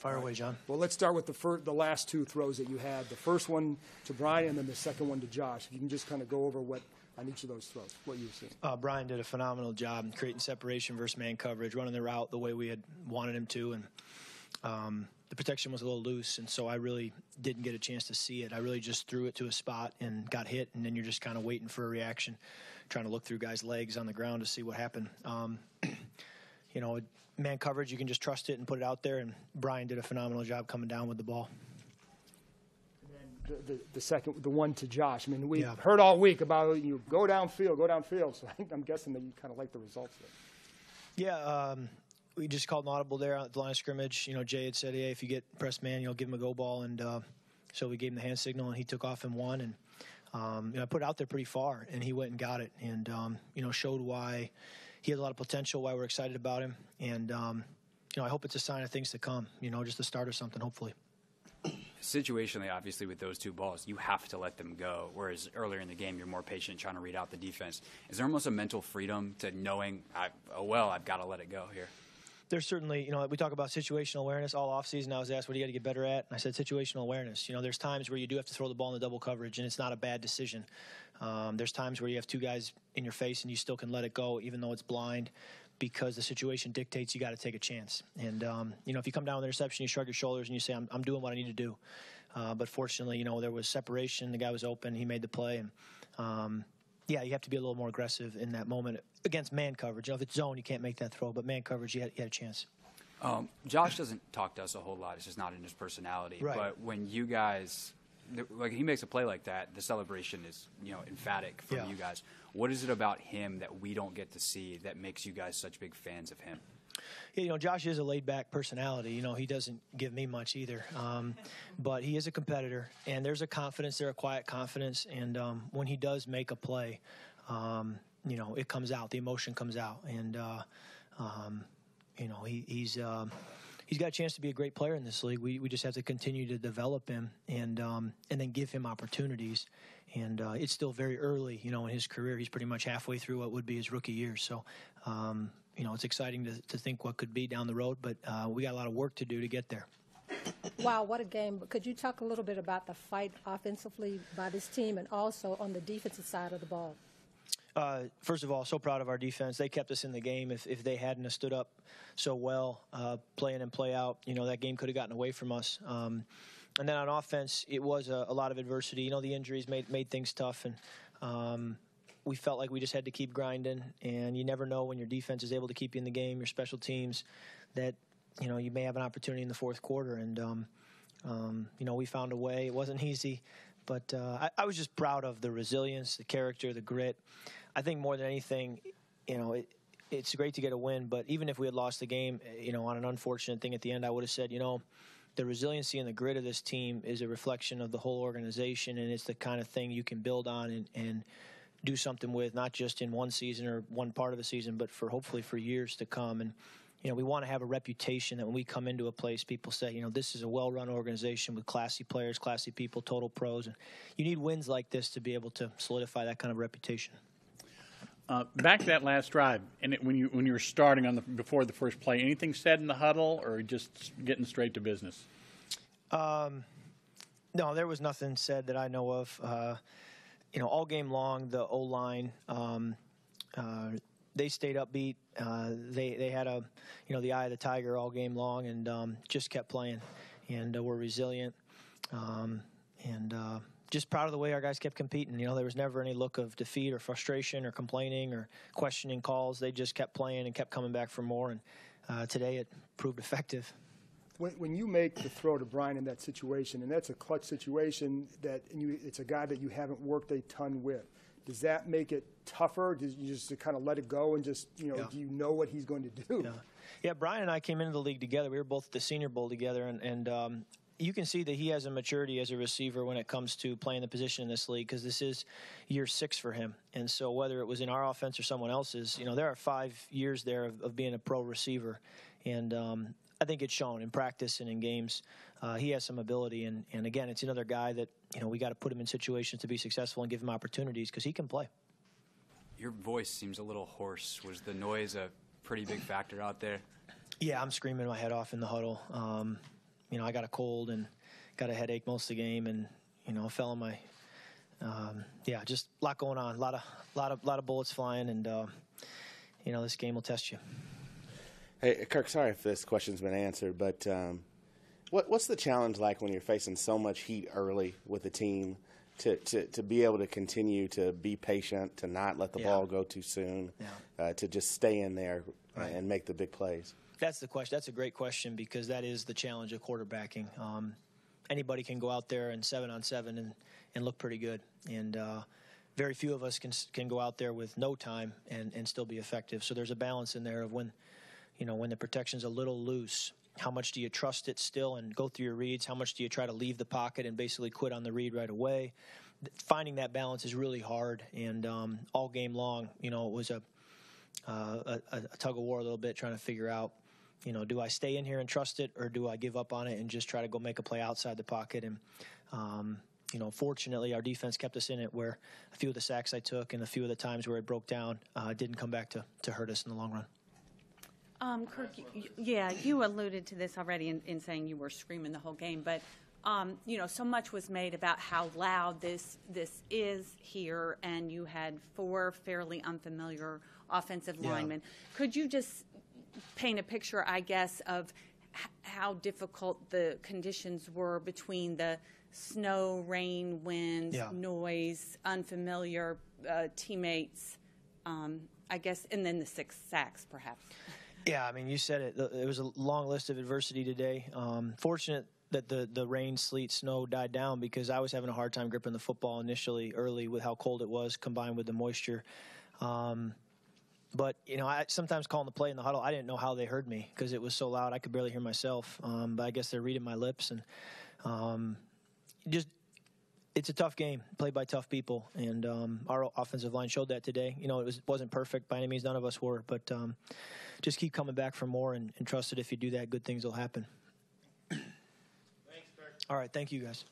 Fire away, John. Well, let's start with the last two throws that you had. The first one to Brian and then the second one to Josh. If you can just kind of go over what on each of those throws, what you've seen. Brian did a phenomenal job creating separation versus man coverage, running the route the way we had wanted him to, and the protection was a little loose, and so I really didn't get a chance to see it. I really just threw it to a spot and got hit, and then you're just kind of waiting for a reaction, trying to look through guys' legs on the ground to see what happened. You know, man coverage, you can just trust it and put it out there, and Brian did a phenomenal job coming down with the ball. And then the second, the one to Josh. I mean, we've heard all week about you go downfield. So I'm guessing that you kind of like the results there. Yeah, we just called an audible there at the line of scrimmage. You know, Jay had said, hey, if you get pressed man, give him a go ball. And so we gave him the hand signal, and he took off and won. And I put it out there pretty far, and he went and got it. And, showed why he has a lot of potential, why we're excited about him. And, I hope it's a sign of things to come, just the start of something, hopefully. Situationally, obviously, with those two balls, you have to let them go, whereas earlier in the game, you're more patient trying to read out the defense. Is there almost a mental freedom to knowing, I've got to let it go here? There's certainly, we talk about situational awareness all offseason. I was asked, what do you got to get better at? And I said situational awareness. There's times where you do have to throw the ball in the double coverage, and it's not a bad decision. There's times where you have two guys in your face, and you still can let it go, even though it's blind, because the situation dictates you got to take a chance. And, if you come down with an interception, you shrug your shoulders, and you say, I'm doing what I need to do. But fortunately, there was separation. The guy was open. He made the play. And, you have to be a little more aggressive in that moment against man coverage. If it's zone, you can't make that throw. But man coverage, you had a chance. Josh doesn't talk to us a whole lot. It's just not in his personality. Right. But when you guys, he makes a play like that, the celebration is, emphatic from you guys. What is it about him that we don't get to see that makes you guys such big fans of him? Yeah, Josh is a laid-back personality. He doesn't give me much either. But he is a competitor, and there's a confidence there, a quiet confidence. And when he does make a play, it comes out. The emotion comes out. And, he's got a chance to be a great player in this league. We just have to continue to develop him and then give him opportunities. And it's still very early, in his career. He's pretty much halfway through what would be his rookie year. So, it's exciting to think what could be down the road, but we got a lot of work to do to get there. Wow, what a game. Could you talk a little bit about the fight offensively by this team and also on the defensive side of the ball? First of all, so proud of our defense. They kept us in the game. If they hadn't have stood up so well, play in and play out, that game could have gotten away from us. And then on offense, it was a lot of adversity. The injuries made things tough, and we felt like we just had to keep grinding. And you never know when your defense is able to keep you in the game, your special teams, that you may have an opportunity in the fourth quarter. And we found a way. It wasn't easy, but I was just proud of the resilience, the character, the grit. I think more than anything, it's great to get a win, but even if we had lost the game, on an unfortunate thing at the end, I would have said, the resiliency and the grit of this team is a reflection of the whole organization, and it's the kind of thing you can build on and do something with, not just in one season or one part of a season, but hopefully for years to come. And, we want to have a reputation that when we come into a place, people say, this is a well-run organization with classy players, classy people, total pros. And you need wins like this to be able to solidify that kind of reputation. Back to that last drive, and when you were starting before the first play, anything said in the huddle, or just getting straight to business? No, there was nothing said that I know of. All game long, the O-line, they stayed upbeat. They had the eye of the tiger all game long, and just kept playing, and were resilient, and just proud of the way our guys kept competing. There was never any look of defeat or frustration or complaining or questioning calls. They just kept playing and kept coming back for more, and today it proved effective. When you make the throw to Brian in that situation, and that's a clutch situation, it's a guy that you haven't worked a ton with, does that make it tougher? Do you just kind of let it go and just, do you know what he's going to do? Yeah, Brian and I came into the league together. We were both at the Senior Bowl together, and you can see that he has a maturity as a receiver when it comes to playing the position in this league, because this is year 6 for him. And so whether it was in our offense or someone else's, there are 5 years there of being a pro receiver. And I think it's shown in practice and in games. He has some ability. And again, it's another guy that, we got to put him in situations to be successful and give him opportunities because he can play. Your voice seems a little hoarse. Was the noise a pretty big factor out there? Yeah, I'm screaming my head off in the huddle. I got a cold and got a headache most of the game, and fell on my just a lot going on, a lot of bullets flying, and this game will test you. Hey, Kirk, sorry if this question's been answered, but what's the challenge like when you're facing so much heat early with the team to be able to continue to be patient, to not let the ball go too soon, to just stay in there and make the big plays? That's the question. That's a great question, because that is the challenge of quarterbacking. Anybody can go out there and 7-on-7 and look pretty good, and very few of us can go out there with no time and still be effective. So there's a balance in there of when the protection's a little loose, how much do you trust it still and go through your reads? How much do you try to leave the pocket and basically quit on the read right away? Finding that balance is really hard, and all game long, it was a tug of war a little bit, trying to figure out, do I stay in here and trust it, or do I give up on it and just try to go make a play outside the pocket? And fortunately, our defense kept us in it, where a few of the sacks I took and a few of the times where it broke down didn't come back to hurt us in the long run. Kirk, you alluded to this already in saying you were screaming the whole game, but so much was made about how loud this is here, and you had 4 fairly unfamiliar offensive linemen. Could you just paint a picture, I guess, of how difficult the conditions were between the snow, rain, wind, noise, unfamiliar teammates, I guess, and then the 6 sacks, perhaps? Yeah, I mean, you said it. It was a long list of adversity today. Fortunate that the rain, sleet, snow died down, because I was having a hard time gripping the football initially early with how cold it was, combined with the moisture. But, I sometimes calling the play in the huddle, I didn't know how they heard me, because it was so loud I could barely hear myself. But I guess they're reading my lips. And it's a tough game, played by tough people. And our offensive line showed that today. It wasn't perfect by any means. None of us were. But just keep coming back for more, and trust that if you do that, good things will happen. Thanks, Kirk. All right. Thank you, guys.